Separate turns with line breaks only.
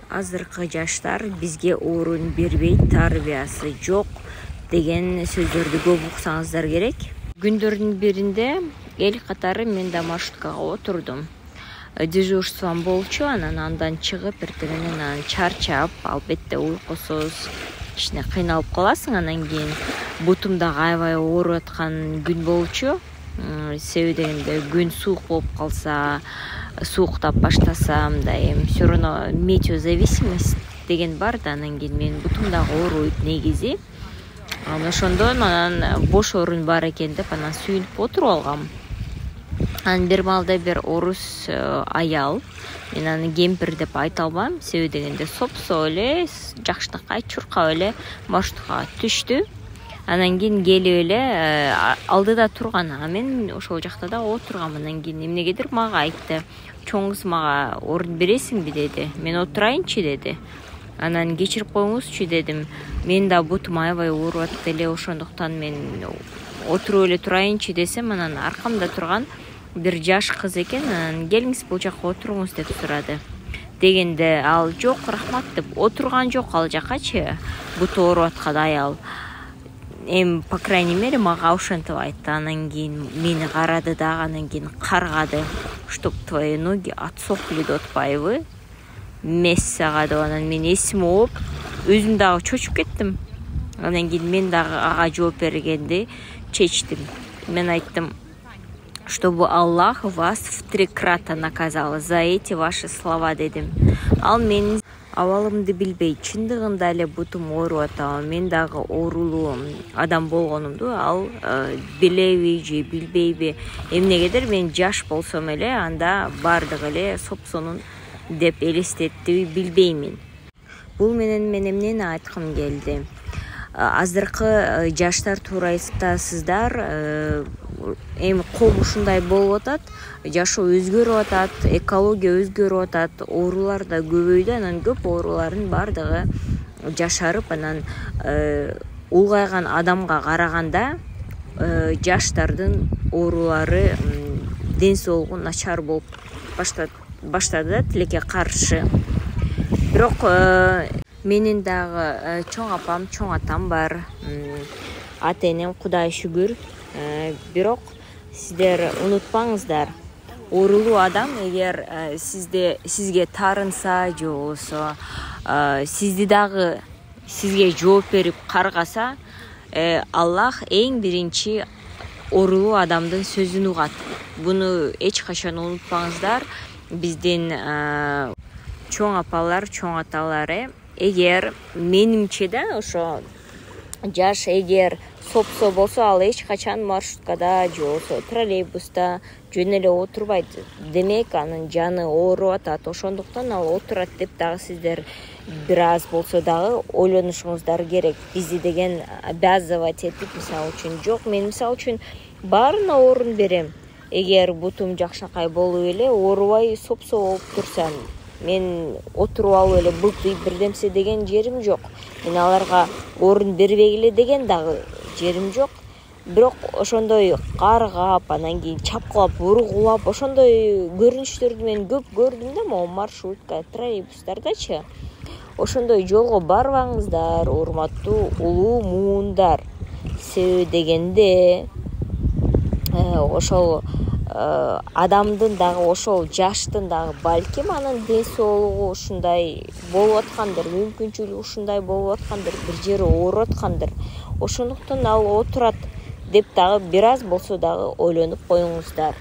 азыркы жаштар бизге орун бербейт, тарбиясы жок деген сөздөрдү көп уксаңыздар керек. Күндөрдүн биринде эл катары мен да маршруткага отурдум. Дежурством болчу, андан чыгып эртеңинен чарчап, албетте уйкусуз, кичине кыйналып каласың. Анан кийин бутумдагы аябай ооруп аткан күн болчу. Себеби дегенде күн суук болуп калса, сууктап баштаса, мындай все равно метеозависимость деген бар да, анан кийин менин бутумдагы ооруйт негизи. Ошондон анан бош орун бар экен деп анан сүйүнүп отуруп алгам. Анан бир маалда бир орус аял, мен аны кемпир деп айта албайм, себеби дегенде сопсо эле жакшынакай чуркап эле маршрутка түштү. Анан кийин келип эле алдыда турган, мен ошол жакта да отургам. Анан кийин эмнегедир мага айтты: "Чоң кыз, мага орун бересиңби?" деди. "Мен отурайынчы" деди. Анан "Кечирип коюңузчу" дедим. "Мен да бутум аябай ооруп атат эле, ошондуктан мен отуруп эле турайынчы" десем, анан аркамда турган бир жаш кыз экен. Анан "Келиңиз бул жакка отуруңуз" деп сурады. Дегенде ал "Жок, рахмат" деп отурган жок ал жакачы. Буту ооруп аткан аял. По крайней мере, мага ошентип айтты. Анан кийин мени карады дагы, анан кийин каргады. "Чтоб твои ноги отсохли" деп атпайбы? Мессага деп. Анан мен эсим ооп, өзүм дагы чочуп кеттим. Анан кийин мен дагы ага жооп бергенди чечтим. Мен айттым: "Чтобы Аллах вас в 3 крата наказал за эти ваши слова" дедим. Ал менин абалымды билбейт, чындыгында эле бутум ооруп атабы, мен дагы оорулуу адам болгонумду ал билеби же билбейби, эмнегедир мен жаш болсом эле анда бардыгы эле сопсонун деп элестетти, билбеймин. Бул менен мен эмнени айткым келди? Азыркы жаштар туура айтасыздар, эми ком ушундай болуп атат, жашоо өзгөрүп атат, экология өзгөрүп атат, оорулар да көбөйдү. Анан көп оорулардын бардыгы жашарып, анан улгайган адамга караганда жаштардын оорулары, ден соолугу начар болуп баштады да, тилекке каршы. Бирок менин дагы чоң апам, чоң атам бар, ата энем, Кудай шүгүр. Бирок сиздер унутпаңыздар, оорулуу адам эгер сизге тарынса же болбосо сизге жооп берип каргаса, Аллах эң биринчи оорулуу адамдын сөзүн угат. Буну эч качан унутпаңыздар. Биздин чоң апалар, чоң аталары, эгер менимче да ошо жаш эгер сопсо болсо, ал эч качан маршруткада же болбосо троллейбуста жөн эле отурбайт. Демек анын жаны ооруп атат. Ошондуктан ал отурат деп дагы сиздер бир аз болсо дагы ойлонушуңуздар керек. Бизди деген обязывать этип, мисалы үчүн жок, мен мисалы үчүн баарына орун берем. Эгер бутум жакшынакай болуп эле, оорубай сопсо болуп турсам, мен отуруп алып эле былтый бирдемсе деген жерим жок. Мен аларга орун бербегиле деген дагы жерим жок. Бирок ошондой каргап, анан кийин чапкылап, ургулап, ошондой көрүнүштөрдү мен көп көрдүм да, могу маршрутка, троллейбустардачы. Ошондой жолго барбаңыздар, урматтуу улуу муундар. Себеби дегенде ошол адамдын дагы, ошол жаштын дагы балким анын ден соолугу ушундай болуп аткандыр, мүмкүнчүлүгү ушундай болуп аткандыр, бир жери ооруп аткандыр. Ошондуктан ал отурат деп дагы бир аз болсо дагы ойлонуп коюңуздар.